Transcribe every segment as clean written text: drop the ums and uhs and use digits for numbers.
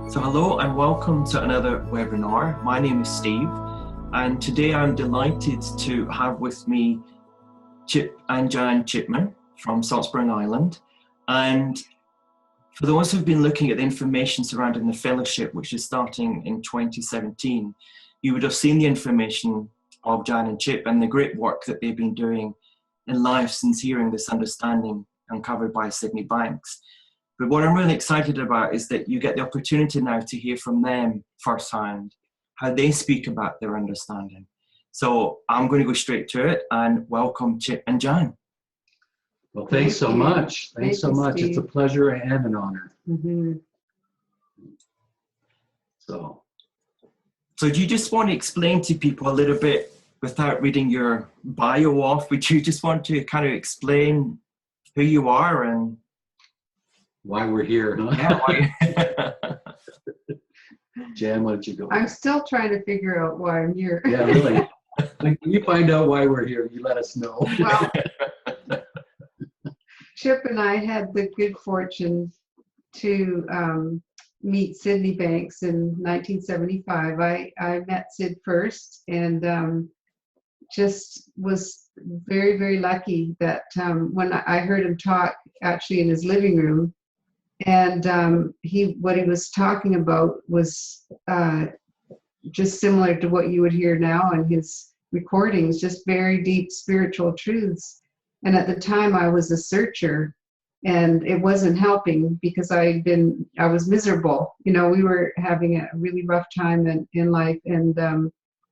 So hello and welcome to another webinar. My name is Steve, and today I'm delighted to have with me Chip and Jan Chipman from Salt Spring Island. And for those who've been looking at the information surrounding the fellowship, which is starting in 2017, you would have seen the information of Jan and Chip and the great work that they've been doing in life since hearing this understanding uncovered by Sydney Banks. But what I'm really excited about is that you get the opportunity now to hear from them firsthand, how they speak about their understanding. So I'm going to go straight to it and welcome Chip and Jan. Well, thanks so much. Thanks so much. It's a pleasure and an honor. So do you just want to explain to people a little bit, without reading your bio off, would you just want to kind of explain who you are and why we're here, huh? Yeah, why? Jan, why don't you go? I'm still trying to figure out why I'm here. Yeah, really. When you find out why we're here, you let us know. Well, Chip and I had the good fortune to meet Sydney Banks in 1975. I met Sid first and just was very, very lucky that when I heard him talk actually in his living room, and what he was talking about was just similar to what you would hear now in his recordings, just very deep spiritual truths. And at the time I was a searcher, and it wasn't helping because I was miserable. You know, we were having a really rough time in life and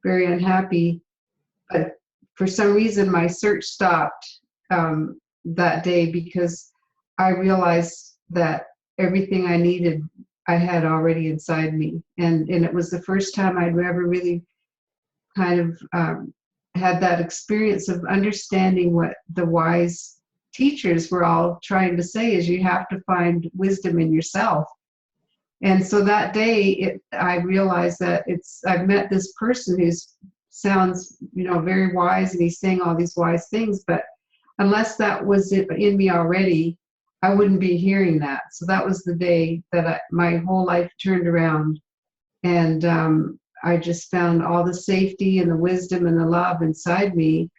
very unhappy. But for some reason my search stopped that day because I realized that everything I needed I had already inside me, and it was the first time I'd ever really kind of had that experience of understanding what the wise teachers were all trying to say is you have to find wisdom in yourself. And so that day I realized that I've met this person who sounds, you know, very wise, and he's saying all these wise things, but unless that was in me already, I wouldn't be hearing that. So that was the day that my whole life turned around, and I just found all the safety and the wisdom and the love inside me,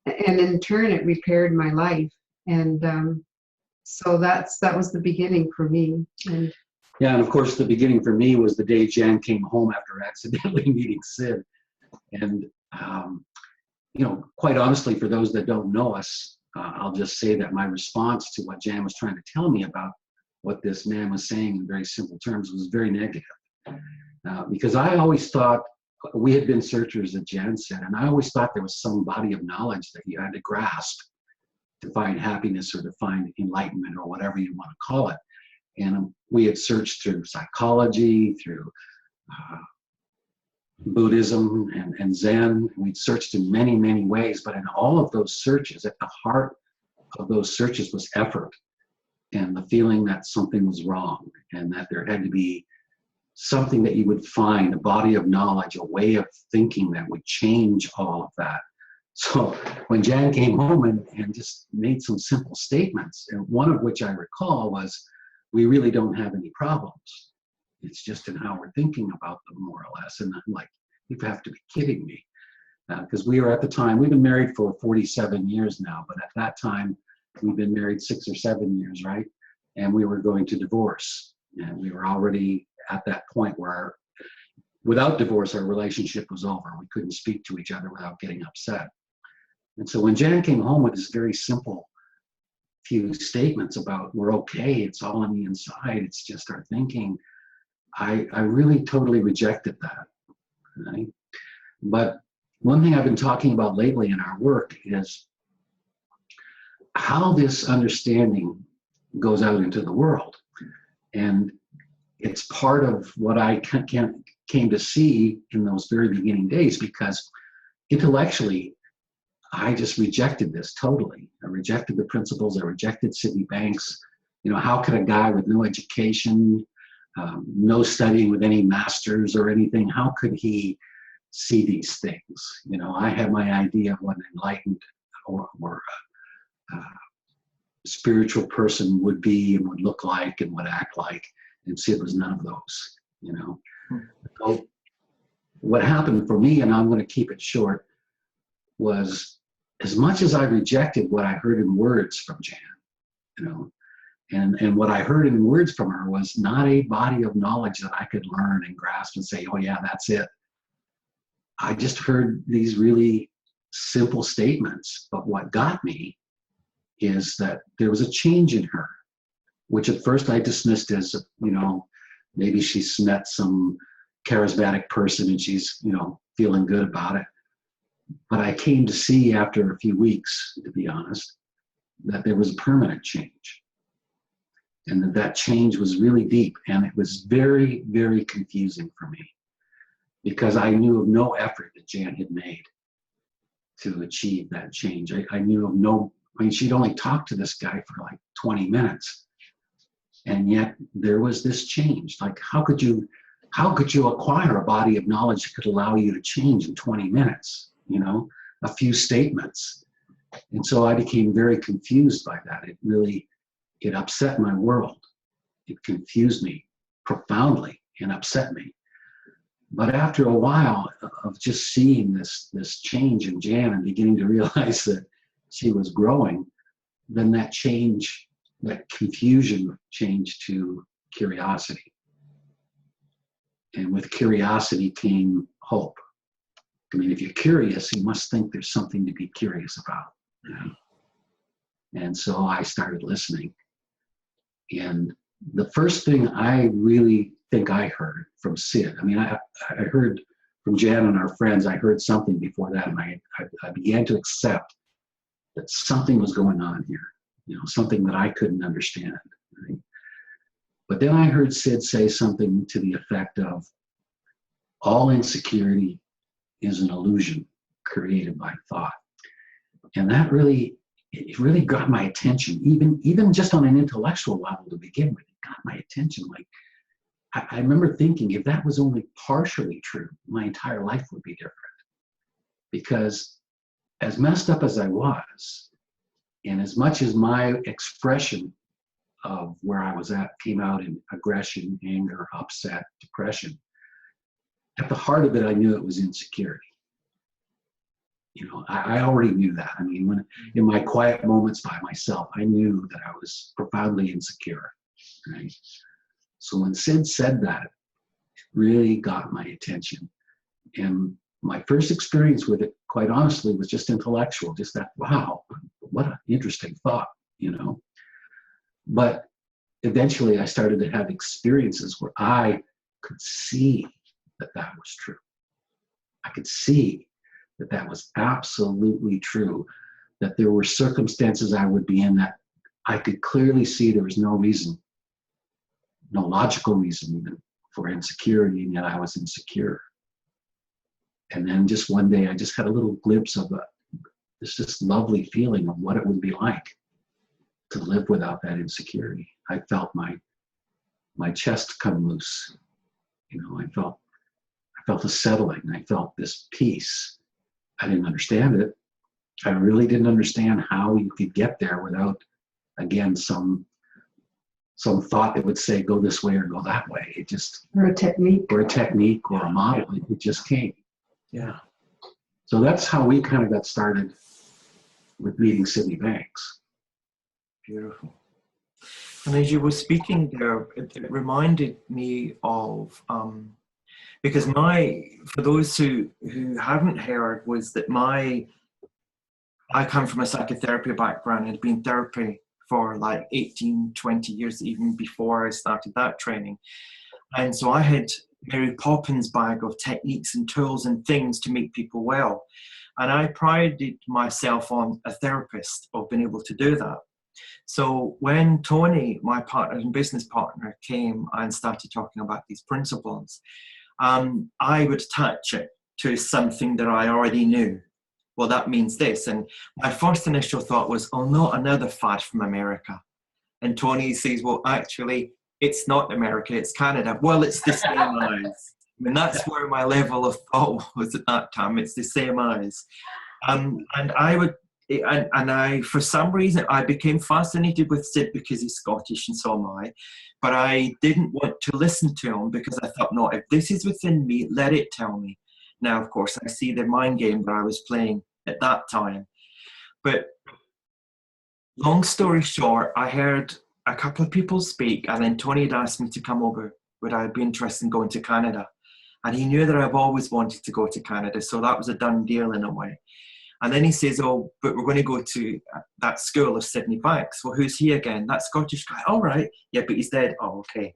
and in turn it repaired my life. And so that was the beginning for me. And yeah, and of course the beginning for me was the day Jan came home after accidentally meeting Sid. And you know, quite honestly, for those that don't know us, I'll just say that my response to what Jan was trying to tell me about what this man was saying in very simple terms was very negative. Because I always thought, we had been searchers, as Jan said, and I always thought there was some body of knowledge that you had to grasp to find happiness or to find enlightenment or whatever you want to call it. And we had searched through psychology, through Buddhism and Zen. We'd searched in many, many ways, but in all of those searches, at the heart of those searches was effort and the feeling that something was wrong and that there had to be something that you would find, a body of knowledge, a way of thinking that would change all of that. So when Jan came home and just made some simple statements, and one of which I recall was, we really don't have any problems. It's just in how we're thinking about them, more or less. And I'm like, you have to be kidding me. Because we were at the time, we've been married for 47 years now, but at that time, we've been married 6 or 7 years, right? And we were going to divorce. And we were already at that point where, without divorce, our relationship was over. We couldn't speak to each other without getting upset. And so when Jan came home with this very simple few statements about, we're okay, it's all on the inside, it's just our thinking, I really totally rejected that, right? But one thing I've been talking about lately in our work is how this understanding goes out into the world. And it's part of what I came to see in those very beginning days, because intellectually, I just rejected this totally. I rejected the principles, I rejected Sydney Banks. You know, how could a guy with no education, no studying with any masters or anything, how could he see these things? You know, I had my idea of what an enlightened or spiritual person would be and would look like and would act like, and Sid was none of those. you know. Hmm. So what happened for me, and I'm going to keep it short, was as much as I rejected what I heard in words from Jan, you know, and what I heard in words from her was not a body of knowledge that I could learn and grasp and say, oh yeah, that's it. I just heard these really simple statements, but what got me is that there was a change in her, which at first I dismissed as, you know, maybe she's met some charismatic person and she's, you know, feeling good about it. But I came to see after a few weeks, to be honest, that there was a permanent change. And that change was really deep. And it was very, very confusing for me because I knew of no effort that Jan had made to achieve that change. I knew of no, I mean, she'd only talked to this guy for like 20 minutes. And yet there was this change. Like, how could you acquire a body of knowledge that could allow you to change in 20 minutes? You know, a few statements. And so I became very confused by that. It upset my world. It confused me profoundly and upset me. But after a while of just seeing this change in Jan and beginning to realize that she was growing, then that confusion changed to curiosity. And with curiosity came hope. I mean, if you're curious, you must think there's something to be curious about. You know? And so I started listening. And the first thing I really think I heard from Sid, I mean, I heard from Jan and our friends, I heard something before that, and I began to accept that something was going on here, you know, something that I couldn't understand. Right? But then I heard Sid say something to the effect of, all insecurity is an illusion created by thought. And that really got my attention, even just on an intellectual level to begin with. It got my attention. Like, I remember thinking, if that was only partially true, my entire life would be different. Because as messed up as I was, and as much as my expression of where I was at came out in aggression, anger, upset, depression, at the heart of it, I knew it was insecurity. You know, I already knew that. I mean, when in my quiet moments by myself, I knew that I was profoundly insecure. Right? So when Sid said that, it really got my attention. And my first experience with it, quite honestly, was just intellectual. Just that, wow, what an interesting thought, you know. But eventually, I started to have experiences where I could see that was true. I could see that was absolutely true, that there were circumstances I would be in that I could clearly see there was no reason, no logical reason even for insecurity, and yet I was insecure. And then just one day I just had a little glimpse of this lovely feeling of what it would be like to live without that insecurity. I felt my chest come loose. You know, I felt a settling. I felt this peace. I didn't understand it. I really didn't understand how you could get there without, again, some thought that would say, go this way or go that way. It just... Or a technique. Or a technique or a model. It just came. Yeah. So that's how we kind of got started with meeting Sydney Banks. Beautiful. And as you were speaking there, it reminded me of... because for those who haven't heard, was that I come from a psychotherapy background and had been in therapy for like 18, 20 years, even before I started that training. And so I had Mary Poppins bag of techniques and tools and things to make people well. And I prided myself on a therapist of being able to do that. So when Tony, my partner and business partner, came and started talking about these principles, I would attach it to something that I already knew. Well, that means this. And my first initial thought was, oh, not another fad from America. And Tony says, well, actually, it's not America, it's Canada. Well, it's the same as. I mean, that's where my level of thought was at that time. It's the same as. And I would and I, for some reason, I became fascinated with Sid because he's Scottish and so am I. But I didn't want to listen to him because I thought, no, if this is within me, let it tell me. Now, of course, I see the mind game that I was playing at that time. But long story short, I heard a couple of people speak, and then Tony had asked me to come over. Would I be interested in going to Canada? And he knew that I've always wanted to go to Canada, so that was a done deal in a way. And then he says, oh, but we're going to go to that school of Sydney Banks. Well, who's he again? That Scottish guy. All right. Yeah, but he's dead. Oh, okay.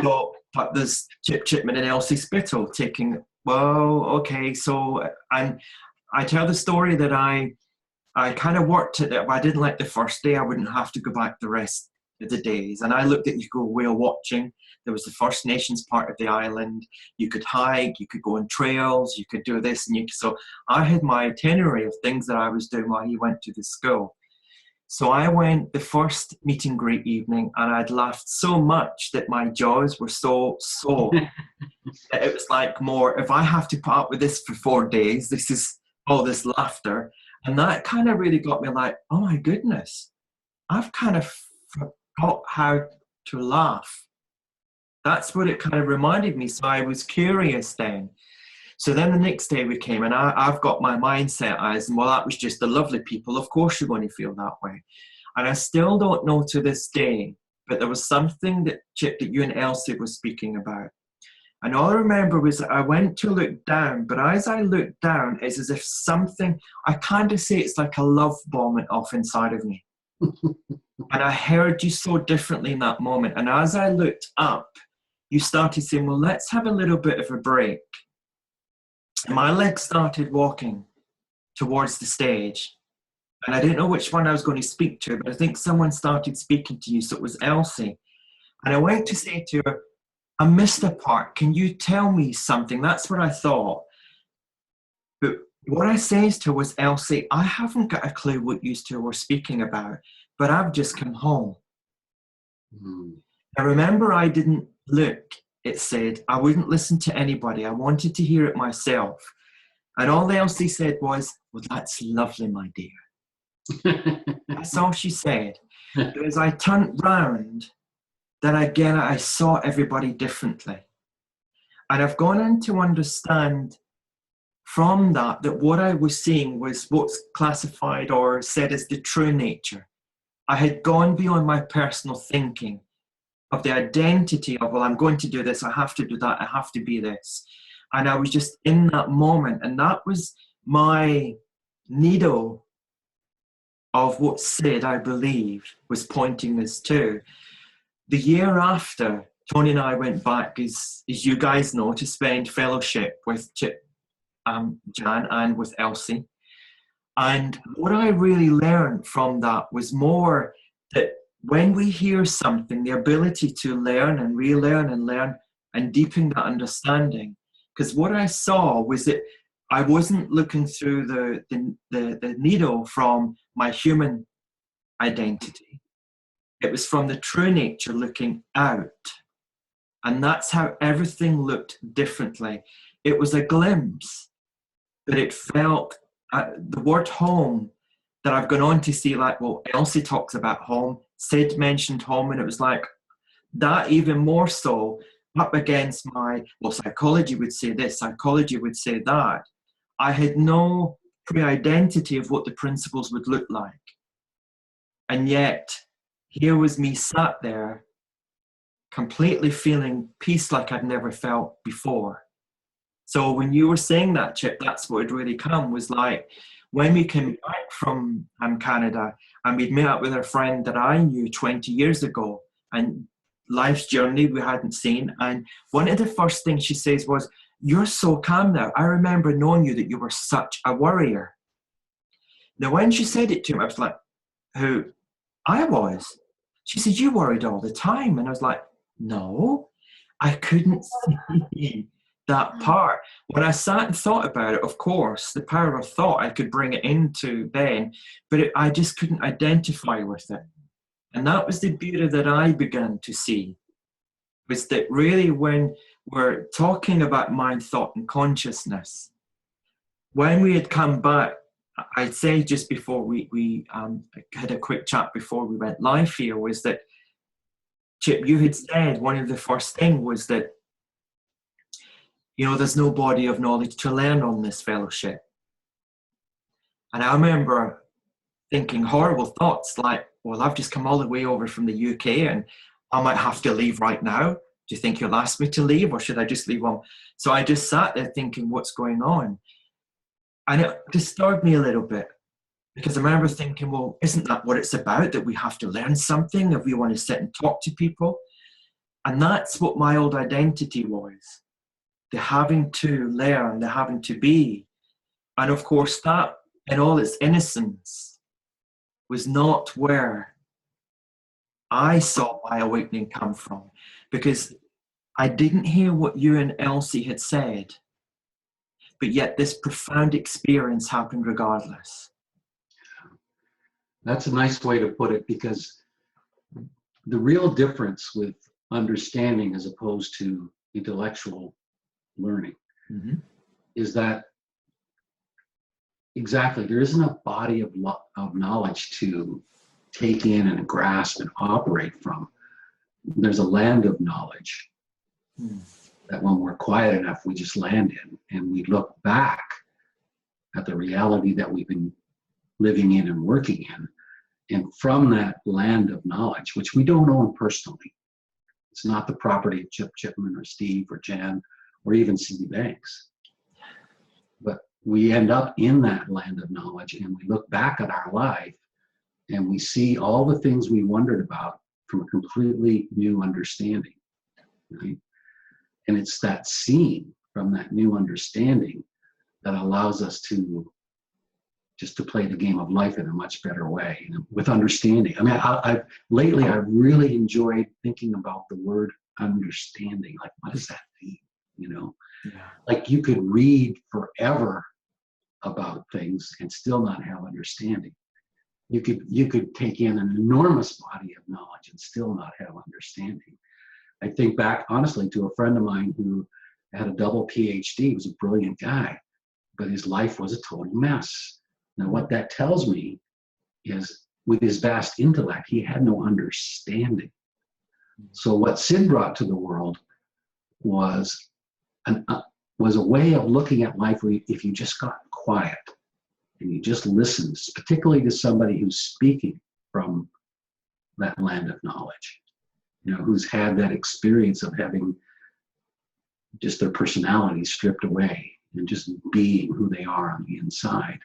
So, but there's Chip Chipman and Elsie Spittle taking, well, okay. So, and I tell the story that I kind of worked at it, but I didn't like the first day. I wouldn't have to go back the rest of the days. And I looked at, you go whale watching. There was the First Nations part of the island. You could hike, you could go on trails, you could do this. So I had my itinerary of things that I was doing while he went to the school. So I went the first meet and greet evening, and I'd laughed so much that my jaws were so sore. It was like more, if I have to put up with this for 4 days, this is all this laughter. And that kind of really got me like, oh my goodness, I've kind of forgot how to laugh. That's what it kind of reminded me. So I was curious then. So then the next day we came, and I've got my mindset as, well, that was just the lovely people. Of course you're going to feel that way. And I still don't know to this day, but there was something that, Chip, that you and Elsie were speaking about. And all I remember was that I went to look down, but as I looked down, it's as if something, I kind of say it's like a love bomb went off inside of me. And I heard you so differently in that moment. And as I looked up, you started saying, well, let's have a little bit of a break. And my legs started walking towards the stage. And I didn't know which one I was going to speak to, but I think someone started speaking to you. So it was Elsie. And I went to say to her, I missed a part. Can you tell me something? That's what I thought. But what I says to her was, Elsie, I haven't got a clue what you two were speaking about, but I've just come home. I remember I didn't look. It said, I wouldn't listen to anybody. I wanted to hear it myself. And all Elsie said was, well, that's lovely, my dear. That's all she said. But as I turned round, then again, I saw everybody differently. And I've gone on to understand from that what I was seeing was what's classified or said as the true nature. I had gone beyond my personal thinking of the identity of, well, I'm going to do this, I have to do that, I have to be this. And I was just in that moment. And that was my needle of what Sid, I believe, was pointing us to. The year after, Tony and I went back, as you guys know, to spend fellowship with Chip, Jan, and with Elsie. And what I really learned from that was more that when we hear something, the ability to learn and relearn and learn and deepen that understanding. Because what I saw was that I wasn't looking through the needle from my human identity. It was from the true nature looking out. And that's how everything looked differently. It was a glimpse, but it felt, the word home that I've gone on to see, like, well, Elsie talks about home, Sid mentioned home, and it was like that even more so up against my, well, psychology would say this, psychology would say that. I had no pre-identity of what the principles would look like. And yet, here was me sat there, completely feeling peace like I'd never felt before. So when you were saying that, Chip, that's what had really come, was like, when we came back from Canada and we'd met up with a friend that I knew 20 years ago, and life's journey we hadn't seen. And one of the first things she says was, you're so calm now. I remember knowing you that you were such a worrier. Now, when she said it to me, I was like, who? I was. She said, you worried all the time. And I was like, no, I couldn't see that part. When I sat and thought about it, of course, the power of thought, I could bring it into then, but I just couldn't identify with it. And that was the beauty that I began to see, was that really when we're talking about mind, thought, and consciousness, when we had come back I'd say just before we had a quick chat before we went live here was that, Chip, you had said one of the first thing was that, there's no body of knowledge to learn on this fellowship. And I remember thinking horrible thoughts like, well, I've just come all the way over from the UK and I might have to leave right now. Do you think you'll ask me to leave, or should I just leave on? So I just sat there thinking, what's going on? And it disturbed me a little bit, because I remember thinking, well, isn't that what it's about, that we have to learn something if we want to sit and talk to people? And that's what my old identity was. The having to learn, the having to be. And of course, that in all its innocence was not where I saw my awakening come from, because I didn't hear what you and Elsie had said, but yet this profound experience happened regardless. That's a nice way to put it, because the real difference with understanding as opposed to intellectual learning is that exactly there isn't a body of knowledge to take in and grasp and operate from. There's a land of knowledge that when we're quiet enough, we just land in, and we look back at the reality that we've been living in and working in. And from that land of knowledge, which we don't own personally, it's not the property of Chip Chipman or Steve or Jan or even Cindy Banks. But we end up in that land of knowledge, and we look back at our life and we see all the things we wondered about from a completely new understanding, right? And it's that seeing from that new understanding that allows us to just to play the game of life in a much better way, with understanding. I mean, lately I've really enjoyed thinking about the word understanding. Like, what does that mean? Like you could read forever about things and still not have understanding. You could take in an enormous body of knowledge and still not have understanding. I think back honestly to a friend of mine who had a double PhD. He was a brilliant guy, but his life was a total mess. Now, what that tells me is, with his vast intellect, he had no understanding. So what Sid brought to the world was a way of looking at life where if you just got quiet and you just listened, particularly to somebody who's speaking from that land of knowledge, who's had that experience of having just their personality stripped away and just being who they are on the inside,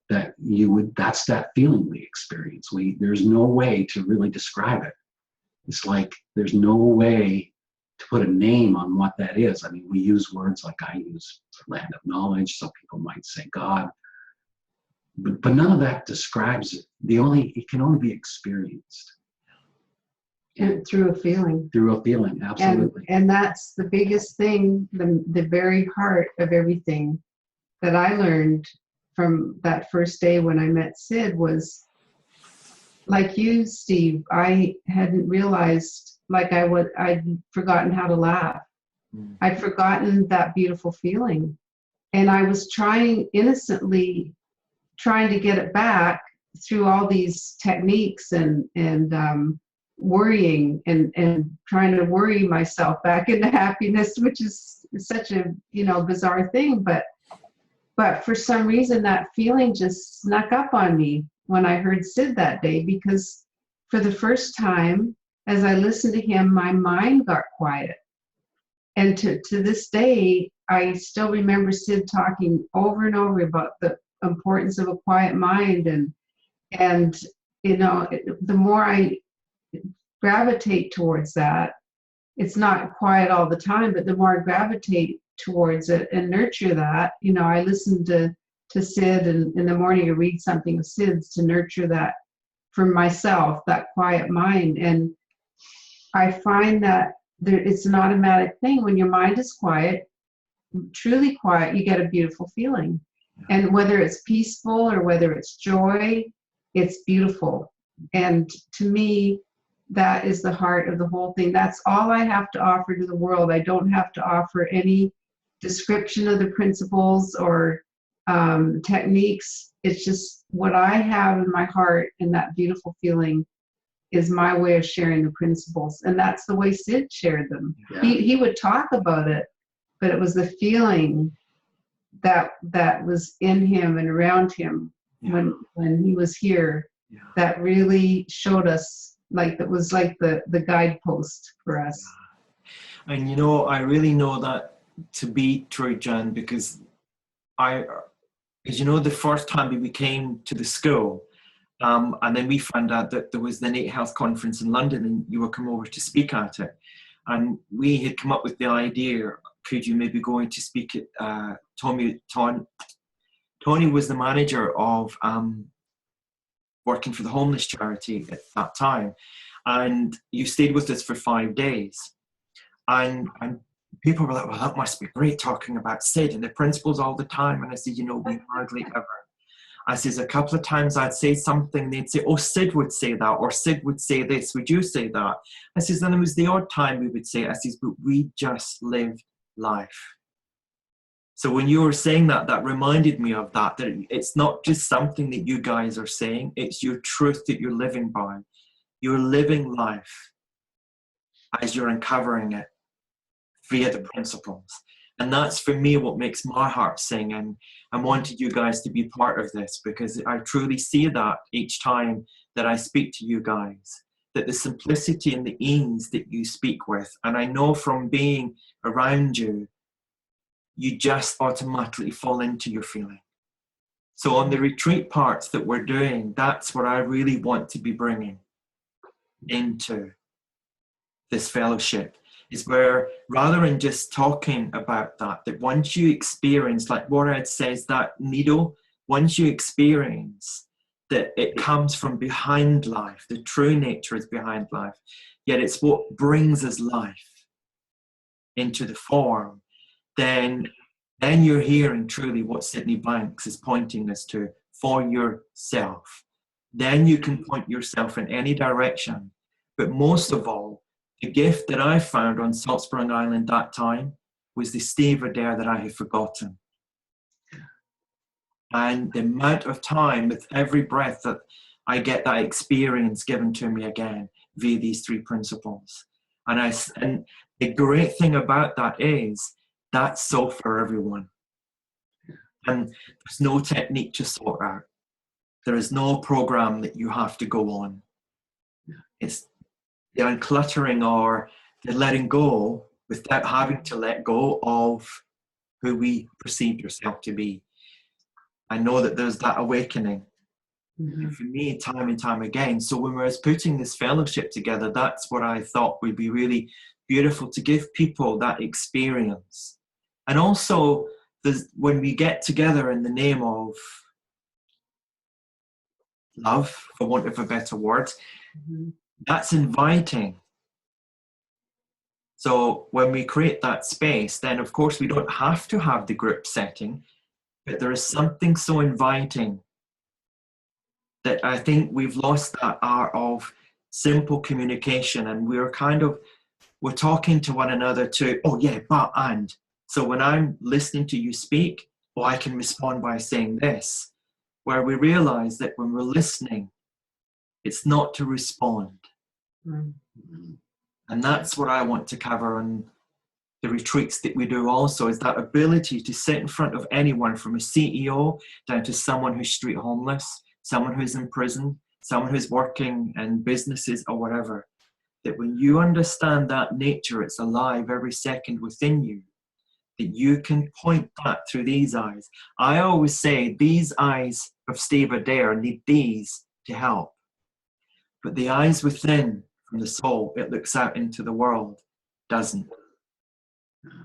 that's that feeling we experience. There's no way to really describe it. It's like there's no way to put a name on what that is. I mean, we use words like I use land of knowledge. Some people might say God, but none of that describes it. It can only be experienced. And through a feeling. Through a feeling, absolutely. And that's the biggest thing, the very heart of everything that I learned from that first day when I met Sid was, like you, Steve, I hadn't realized, I'd forgotten how to laugh. I'd forgotten that beautiful feeling. And I was innocently trying to get it back through all these techniques and worrying and trying to worry myself back into happiness, which is such a bizarre thing. But for some reason that feeling just snuck up on me when I heard Sid that day, because for the first time, as I listened to him, my mind got quiet. And to this day, I still remember Sid talking over and over about the importance of a quiet mind. And the more I gravitate towards that, it's not quiet all the time, but the more I gravitate towards it and nurture that, I listen to Sid, and in the morning I read something of Sid's to nurture that for myself, that quiet mind. And I find that it's an automatic thing. When your mind is quiet, truly quiet, you get a beautiful feeling. And whether it's peaceful or whether it's joy, it's beautiful. And to me, that is the heart of the whole thing. That's all I have to offer to the world. I don't have to offer any description of the principles or techniques. It's just what I have in my heart, and that beautiful feeling is my way of sharing the principles. And that's the way Sid shared them. Yeah. He would talk about it, but it was the feeling that was in him and around him when he was here that really showed us, like, that was like the guidepost for us. And you know, I really know that to be true, Jan, because as you know, the first time we came to the school, and then we found out that there was the Innate Health Conference in London and you were coming over to speak at it. And we had come up with the idea, could you maybe go in to speak at Tony was the manager of working for the homeless charity at that time. And you stayed with us for 5 days. And people were like, well, that must be great, talking about Sid and the principles all the time. And I said, you know, we hardly ever. I says, a couple of times I'd say something, they'd say, oh, Sid would say that, or Sid would say this, would you say that? I says, then it was the odd time we would say it. I says, but we just lived life. So when you were saying that, that reminded me of that it's not just something that you guys are saying, it's your truth that you're living by. You're living life as you're uncovering it via the principles. And that's, for me, what makes my heart sing. And I wanted you guys to be part of this, because I truly see that each time that I speak to you guys, that the simplicity and the ease that you speak with, and I know from being around you, you just automatically fall into your feeling. So on the retreat parts that we're doing, that's what I really want to be bringing into this fellowship, is where, rather than just talking about that once you experience, like Warad says, that needle, once you experience that it comes from behind life, the true nature is behind life, yet it's what brings us life into the form, then you're hearing truly what Sydney Banks is pointing us to for yourself. Then you can point yourself in any direction. But most of all, the gift that I found on Salt Spring Island that time was the Steve Adair that I had forgotten. And the amount of time with every breath that I get that experience given to me again via these three principles. And the great thing about that is that's so for everyone. And there's no technique to sort out. There is no program that you have to go on. It's the uncluttering or the letting go without having to let go of who we perceive yourself to be. I know that there's that awakening. Mm-hmm. For me, time and time again. So when we were putting this fellowship together, that's what I thought would be really beautiful, to give people that experience. And also, when we get together in the name of love, for want of a better word, mm-hmm. That's inviting. So when we create that space, then of course we don't have to have the group setting, but there is something so inviting that I think we've lost that art of simple communication, and we're talking to one another to, oh yeah, but, and. So when I'm listening to you speak, I can respond by saying this, where we realize that when we're listening, it's not to respond. Mm-hmm. And that's what I want to cover on the retreats that we do also, is that ability to sit in front of anyone, from a CEO down to someone who's street homeless, someone who's in prison, someone who's working in businesses or whatever, that when you understand that nature, it's alive every second within you, that you can point that through these eyes. I always say these eyes of Steve Adair need these to help. But the eyes within, from the soul, it looks out into the world, doesn't.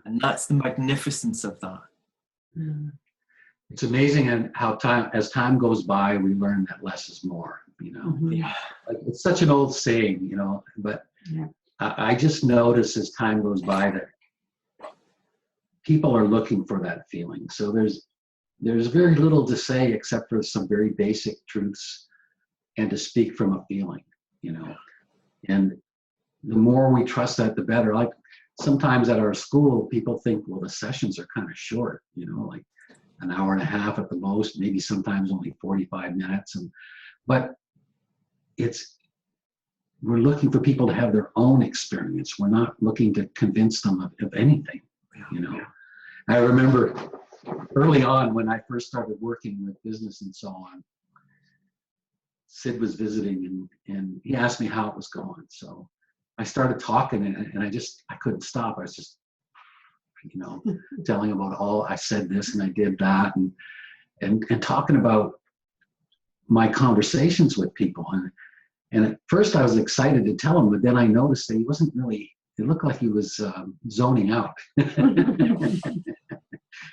And that's the magnificence of that. It's amazing how as time goes by, we learn that less is more, you know. Mm-hmm. Yeah. Like, it's such an old saying, you know, but yeah. I just notice as time goes by that people are looking for that feeling. So there's very little to say except for some very basic truths and to speak from a feeling, you know. And the more we trust that, the better. Like sometimes at our school, people think, well, the sessions are kind of short, you know, like an hour and a half at the most, maybe sometimes only 45 minutes. But we're looking for people to have their own experience. We're not looking to convince them of anything, you know. I remember early on when I first started working with business and so on, Sid was visiting and he asked me how it was going. So I started talking and I couldn't stop. I was just, you know, telling about I said this and I did that and talking about my conversations with people. And at first I was excited to tell him, but then I noticed that he wasn't really, it looked like he was zoning out.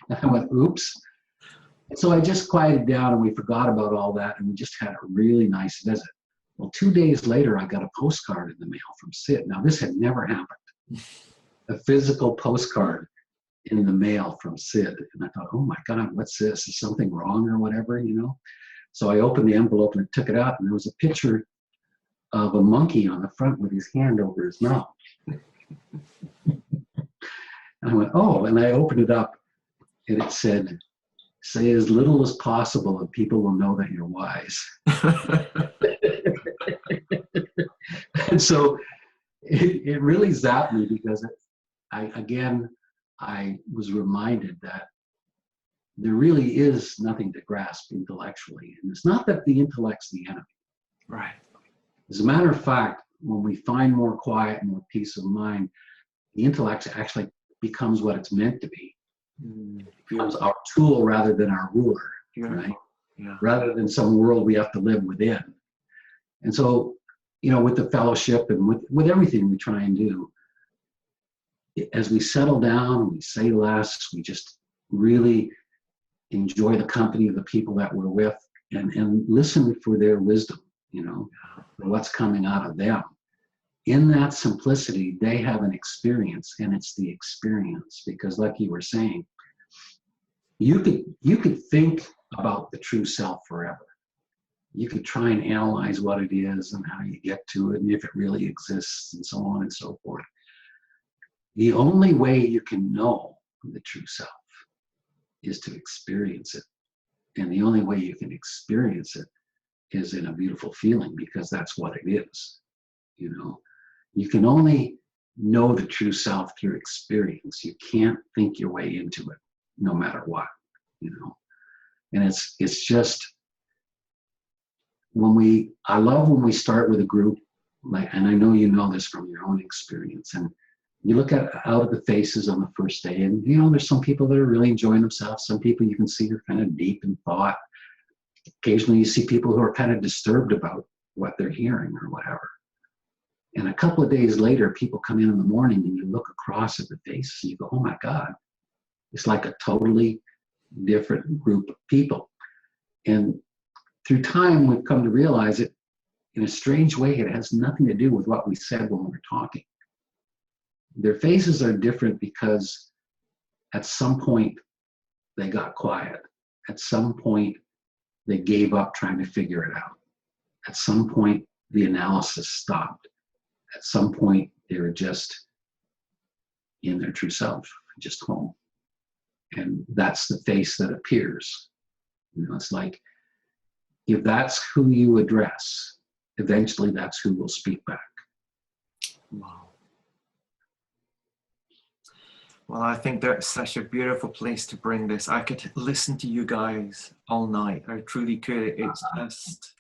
I went, oops. So I just quieted down and we forgot about all that and we just had a really nice visit. Well, 2 days later, I got a postcard in the mail from Sid. Now, this had never happened. A physical postcard in the mail from Sid. And I thought, oh my God, what's this? Is something wrong or whatever, you know? So I opened the envelope and took it out and there was a picture of a monkey on the front with his hand over his mouth. And I went, oh, and I opened it up and it said, say as little as possible and people will know that you're wise. And so it really zapped me because I was reminded that there really is nothing to grasp intellectually. And it's not that the intellect's the enemy. Right. As a matter of fact, when we find more quiet and more peace of mind, the intellect actually becomes what it's meant to be. It becomes our tool rather than our ruler, right? Yeah. Rather than some world we have to live within. And so, you know, with the fellowship and with everything we try and do, as we settle down, we say less, we just really enjoy the company of the people that we're with and listen for their wisdom, you know, for what's coming out of them. In that simplicity, they have an experience, and it's the experience. Because like you were saying, you could think about the true self forever. You could try and analyze what it is and how you get to it and if it really exists and so on and so forth. The only way you can know the true self is to experience it. And the only way you can experience it is in a beautiful feeling, because that's what it is. You know, you can only know the true self through experience. You can't think your way into it, no matter what, you know. And it's just I love when we start with a group, like, and I know you know this from your own experience, and you look out at the faces on the first day, and you know, there's some people that are really enjoying themselves. Some people you can see are kind of deep in thought. Occasionally you see people who are kind of disturbed about what they're hearing or whatever. And a couple of days later, people come in the morning and you look across at the faces and you go, oh my God, it's like a totally different group of people. And through time, we've come to realize it in a strange way. It has nothing to do with what we said when we were talking. Their faces are different because at some point they got quiet. At some point they gave up trying to figure it out. At some point the analysis stopped. At some point they were just in their true self, just home. And that's the face that appears. You know, it's like, if that's who you address, eventually that's who will speak back. Wow. Well, I think that's such a beautiful place to bring this. I could listen to you guys all night. I truly could. It's just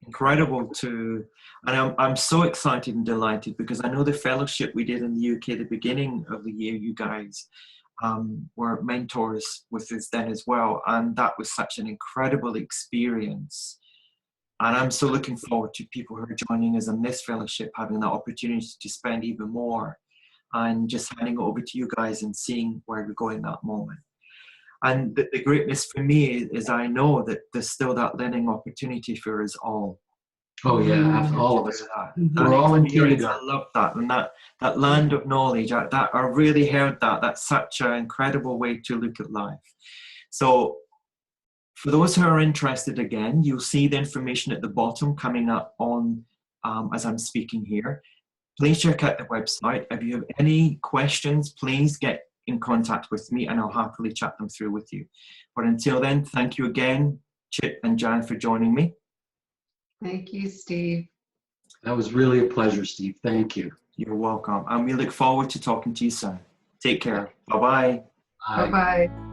incredible to, and I'm so excited and delighted because I know the fellowship we did in the UK at the beginning of the year, you guys were mentors with us then as well. And that was such an incredible experience. And I'm so looking forward to people who are joining us in this fellowship, having that opportunity to spend even more and just handing it over to you guys and seeing where we go in that moment. And the greatness for me is I know that there's still that learning opportunity for us all. Oh yeah, all of us. We're all in kindergarten. I love that. And that land of knowledge, I really heard that. That's such an incredible way to look at life. So for those who are interested, again, you'll see the information at the bottom coming up on as I'm speaking here. Please check out the website. If you have any questions, please get in contact with me, and I'll happily chat them through with you. But until then, thank you again, Chip and Jan, for joining me. Thank you, Steve. That was really a pleasure, Steve. Thank you. You're welcome. And we look forward to talking to you soon. Take care. Bye-bye. Bye. Bye-bye.